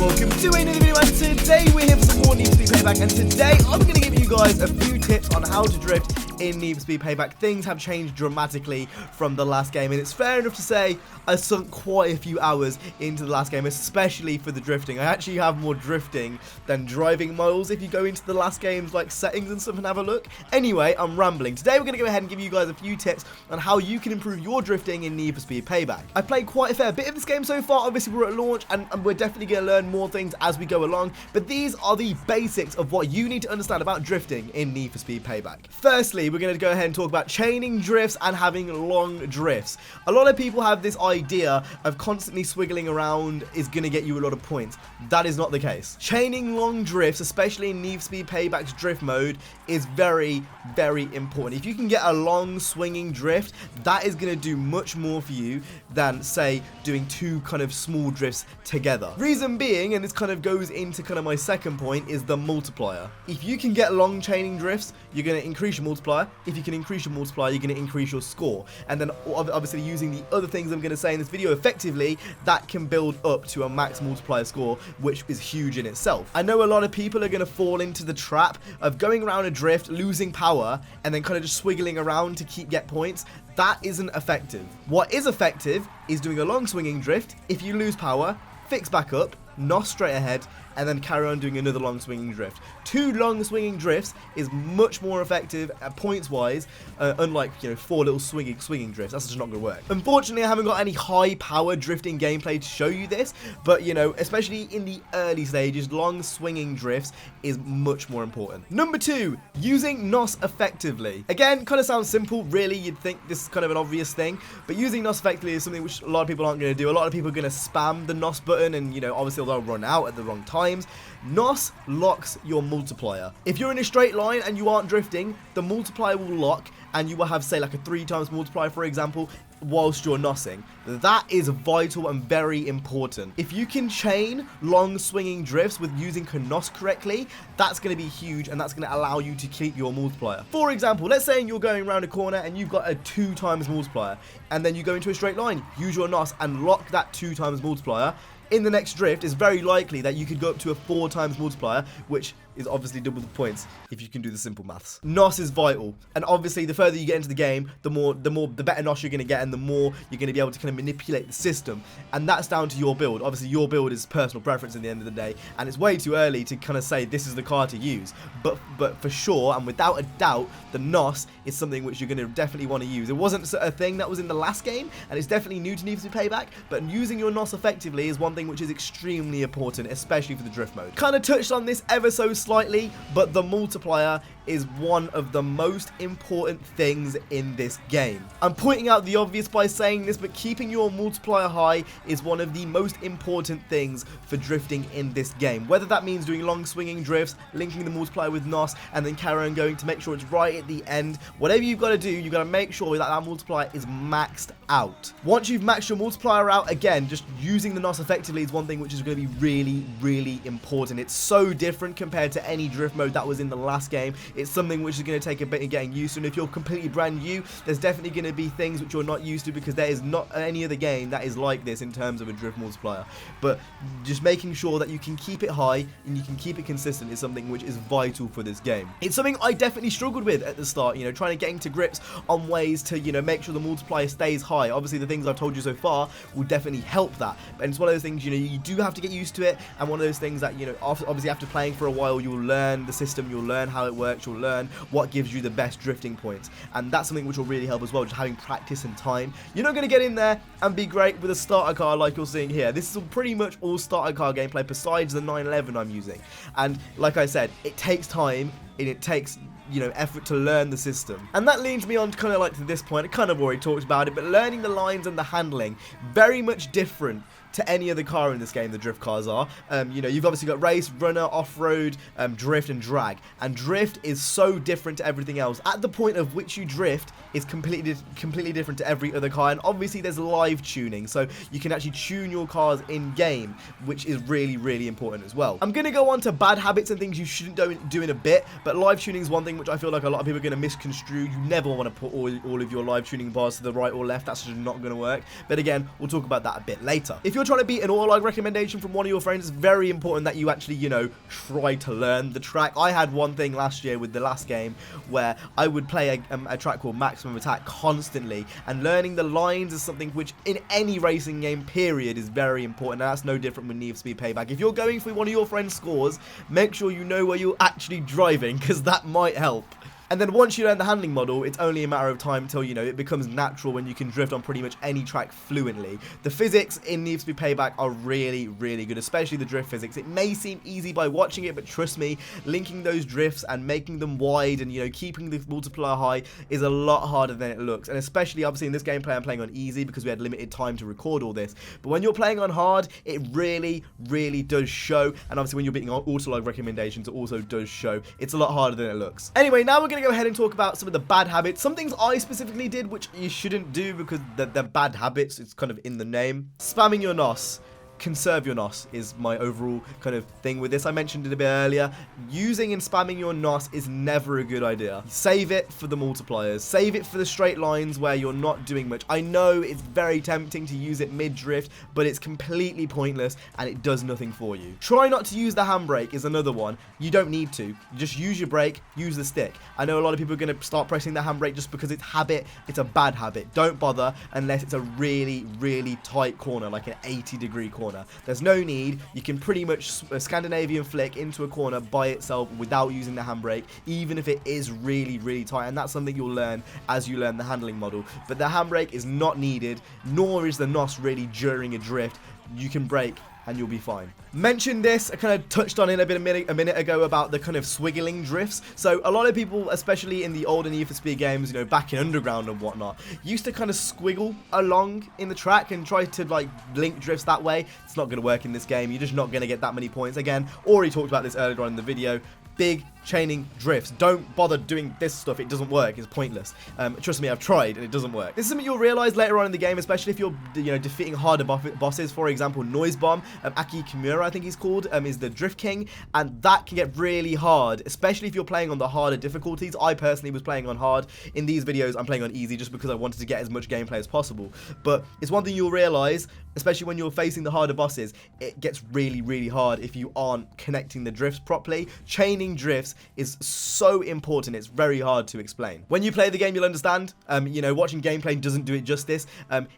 welcome to another video, and today we're here for some more Need for Speed Payback, and today I'm going to give you guys a few tips on how to drift in Need for Speed Payback. Things have changed dramatically from the last game, and it's fair enough to say I sunk quite a few hours into the last game, especially for the drifting. I actually have more drifting than driving miles if you go into the last game's like settings and stuff and have a look. Anyway, I'm rambling. Today we're going to go ahead and give you guys a few tips on how you can improve your drifting in Need for Speed Payback. I played quite a fair bit of this game so far. Obviously we're at launch and we're definitely going to learn more things as we go along, but these are the basics of what you need to understand about drifting in Need for Speed Payback. Firstly, we're going to go ahead and talk about chaining drifts and having long drifts. A lot of people have this idea of constantly swiggling around is going to get you a lot of points. That is not the case. Chaining long drifts, especially in Need for Speed Payback's drift mode, is very, very important. If you can get a long swinging drift, that is going to do much more for you than, say, doing two kind of small drifts together. Reason being, and this kind of goes into kind of my second point, is the multiplier. If you can get long chaining drifts, you're going to increase your multiplier. If you can increase your multiplier, you're going to increase your score. And then obviously using the other things I'm going to say in this video effectively, that can build up to a max multiplier score, which is huge in itself. I know a lot of people are going to fall into the trap of going around a drift, losing power, and then kind of just swiggling around to get points. That isn't effective. What is effective is doing a long swinging drift. If you lose power, fix back up, NOS straight ahead, and then carry on doing another long swinging drift. Two long swinging drifts is much more effective points wise, unlike, you know, four little swinging drifts. That's just not going to work. Unfortunately, I haven't got any high power drifting gameplay to show you this, but you know, especially in the early stages, long swinging drifts is much more important. Number two, using NOS effectively. Again, kind of sounds simple, really. You'd think this is kind of an obvious thing, but using NOS effectively is something which a lot of people aren't going to do. A lot of people are going to spam the NOS button, and you know, obviously they'll run out at the wrong times. NOS locks your multiplier. If you're in a straight line and you aren't drifting, the multiplier will lock and you will have, say, like a 3 times multiplier, for example, whilst you're NOSing. That is vital and very important. If you can chain long swinging drifts with using NOS correctly, that's going to be huge, and that's going to allow you to keep your multiplier. For example, let's say you're going around a corner and you've got a 2 times multiplier, and then you go into a straight line, use your NOS and lock that 2 times multiplier. In the next drift, it's very likely that you could go up to a 4 times multiplier, which is obviously double the points if you can do the simple maths. NOS is vital, and obviously the further you get into the game, the better NOS you're going to get, and the more you're going to be able to kind of manipulate the system, and that's down to your build. Obviously your build is personal preference at the end of the day, and it's way too early to kind of say this is the car to use, but for sure and without a doubt, the NOS is something which you're going to definitely want to use. It wasn't a thing that was in the last game, and it's definitely new to Need for Speed Payback, but using your NOS effectively is one thing which is extremely important, especially for the drift mode. Kind of touched on this ever so slightly, but the multiplier is one of the most important things in this game. I'm pointing out the obvious by saying this, but keeping your multiplier high is one of the most important things for drifting in this game. Whether that means doing long swinging drifts, linking the multiplier with NOS, and then carry on going to make sure it's right at the end. Whatever you've got to do, you've got to make sure that that multiplier is maxed out. Once you've maxed your multiplier out, again, just using the NOS effectively is one thing which is going to be really, really important. It's so different compared to any drift mode that was in the last game. It's something which is going to take a bit of getting used to, and if you're completely brand new, there's definitely going to be things which you're not used to, because there is not any other game that is like this in terms of a drift multiplier. But just making sure that you can keep it high and you can keep it consistent is something which is vital for this game. It's something I definitely struggled with at the start, you know, trying to get into grips on ways to, you know, make sure the multiplier stays high. Obviously the things I've told you so far will definitely help that, and it's one of those things, you know, you do have to get used to it, and one of those things that, you know, obviously after playing for a while, you'll learn the system, you'll learn how it works, you'll learn what gives you the best drifting points, and that's something which will really help as well, just having practice and time. You're not going to get in there and be great with a starter car like you're seeing here. This is pretty much all starter car gameplay besides the 911 I'm using, and like I said, it takes time and it takes, you know, effort to learn the system. And that leads me on to kind of like to this point. I kind of already talked about it, but learning the lines and the handling, very much different to any other car in this game. The drift cars are, you know, you've obviously got race, runner, off-road, drift, and drag, and drift is so different to everything else. At the point of which you drift is completely different to every other car, and obviously there's live tuning, so you can actually tune your cars in game, which is really, really important as well. I'm gonna go on to bad habits and things you shouldn't do in a bit, but live tuning is one thing which I feel like a lot of people are going to misconstrue. You never want to put all of your live tuning bars to the right or left. That's just not going to work, but again, we'll talk about that a bit later. If you're you're trying to beat an autolog recommendation from one of your friends, it's very important that you actually, you know, try to learn the track. I had one thing last year with the last game where I would play a track called Maximum Attack constantly, and learning the lines is something which in any racing game period is very important, and that's no different with Need for Speed Payback. If you're going for one of your friends' scores, make sure you know where you're actually driving, because that might help. And then once you learn the handling model, it's only a matter of time until, you know, it becomes natural when you can drift on pretty much any track fluently. The physics in Need for Speed Payback are really, really good, especially the drift physics. It may seem easy by watching it, but trust me, linking those drifts and making them wide and, you know, keeping the multiplier high is a lot harder than it looks. And especially, obviously, in this gameplay, I'm playing on easy because we had limited time to record all this. But when you're playing on hard, it really, really does show. And obviously, when you're beating autolog recommendations, it also does show. It's a lot harder than it looks. Anyway, now we're going to go ahead and talk about some of the bad habits. Some things I specifically did which you shouldn't do because they're bad habits. It's kind of in the name. Spamming your NOS. Conserve your NOS is my overall kind of thing with this. I mentioned it a bit earlier. Using and spamming your NOS is never a good idea. Save it for the multipliers. Save it for the straight lines where you're not doing much. I know it's very tempting to use it mid-drift, but it's completely pointless and it does nothing for you. Try not to use the handbrake is another one. You don't need to. You just use your brake, use the stick. I know a lot of people are going to start pressing the handbrake just because it's habit. It's a bad habit. Don't bother unless it's a really, really tight corner, like an 80-degree corner. There's no need. You can pretty much Scandinavian flick into a corner by itself without using the handbrake, even if it is really, really tight, and that's something you'll learn as you learn the handling model. But the handbrake is not needed, nor is the NOS really during a drift. You can brake and you'll be fine. Mentioned this, I kind of touched on it a minute ago about the kind of swiggling drifts. So a lot of people, especially in the older Need for Speed games, you know, back in Underground and whatnot, used to kind of squiggle along in the track and try to like link drifts that way. It's not going to work in this game. You're just not going to get that many points. Again, already talked about this earlier on in the video. Big chaining drifts. Don't bother doing this stuff. It doesn't work. It's pointless. Trust me, I've tried and it doesn't work. This is something you'll realize later on in the game, especially if you're, you know, defeating harder bosses. For example, Noise Bomb, Aki Kimura, I think he's called, is the Drift King, and that can get really hard, especially if you're playing on the harder difficulties. I personally was playing on hard. In these videos, I'm playing on easy just because I wanted to get as much gameplay as possible. But it's one thing you'll realize, especially when you're facing the harder bosses, it gets really, really hard if you aren't connecting the drifts properly. Chaining drifts is so important. It's very hard to explain. When you play the game, you'll understand. You know, watching gameplay doesn't do it justice.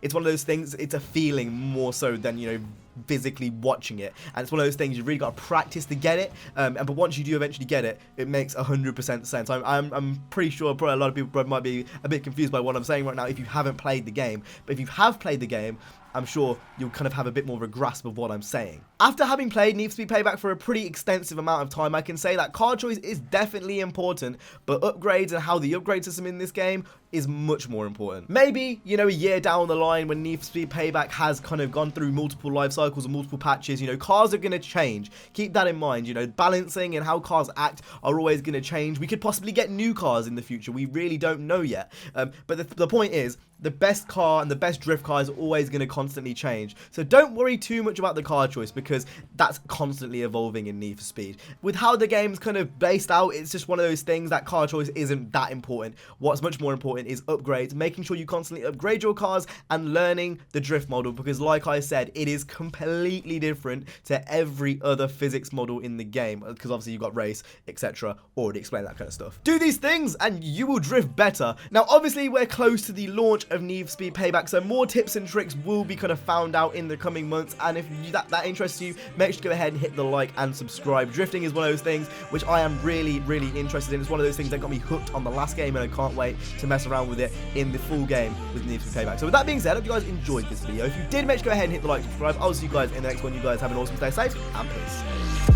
It's one of those things, it's a feeling more so than, you know, physically watching it, and it's one of those things you really got to practice to get it, but once you do eventually get it, it makes 100% sense. I'm pretty sure probably a lot of people might be a bit confused by what I'm saying right now if you haven't played the game, but if you have played the game, I'm sure you'll kind of have a bit more of a grasp of what I'm saying. After having played Need for Speed Payback for a pretty extensive amount of time, I can say that car choice is definitely important, but upgrades and how the upgrade system in this game is much more important. Maybe, you know, a year down the line when Need for Speed Payback has kind of gone through multiple life cycles and multiple patches, you know, cars are going to change. Keep that in mind. You know, balancing and how cars act are always going to change. We could possibly get new cars in the future. We really don't know yet. But the point is, the best car and the best drift car is always going to constantly change. So don't worry too much about the car choice because that's constantly evolving in Need for Speed. With how the game's kind of based out, it's just one of those things that car choice isn't that important. What's much more important is upgrades, making sure you constantly upgrade your cars and learning the drift model, because like I said, it is completely different to every other physics model in the game, because obviously you've got race, etc. Already explained that kind of stuff. Do these things and you will drift better. Now obviously we're close to the launch of Need for Speed Payback, so more tips and tricks will be kind of found out in the coming months, and if that interests you, make sure to go ahead and hit the like and subscribe. Drifting is one of those things which I am really, really interested in. It's one of those things that got me hooked on the last game, and I can't wait to mess around with it in the full game with Need for Speed Payback. So with that being said, I hope you guys enjoyed this video. If you did, make sure to go ahead and hit the like and subscribe. I'll see you guys in the next one. You guys have an awesome day, safe, and peace.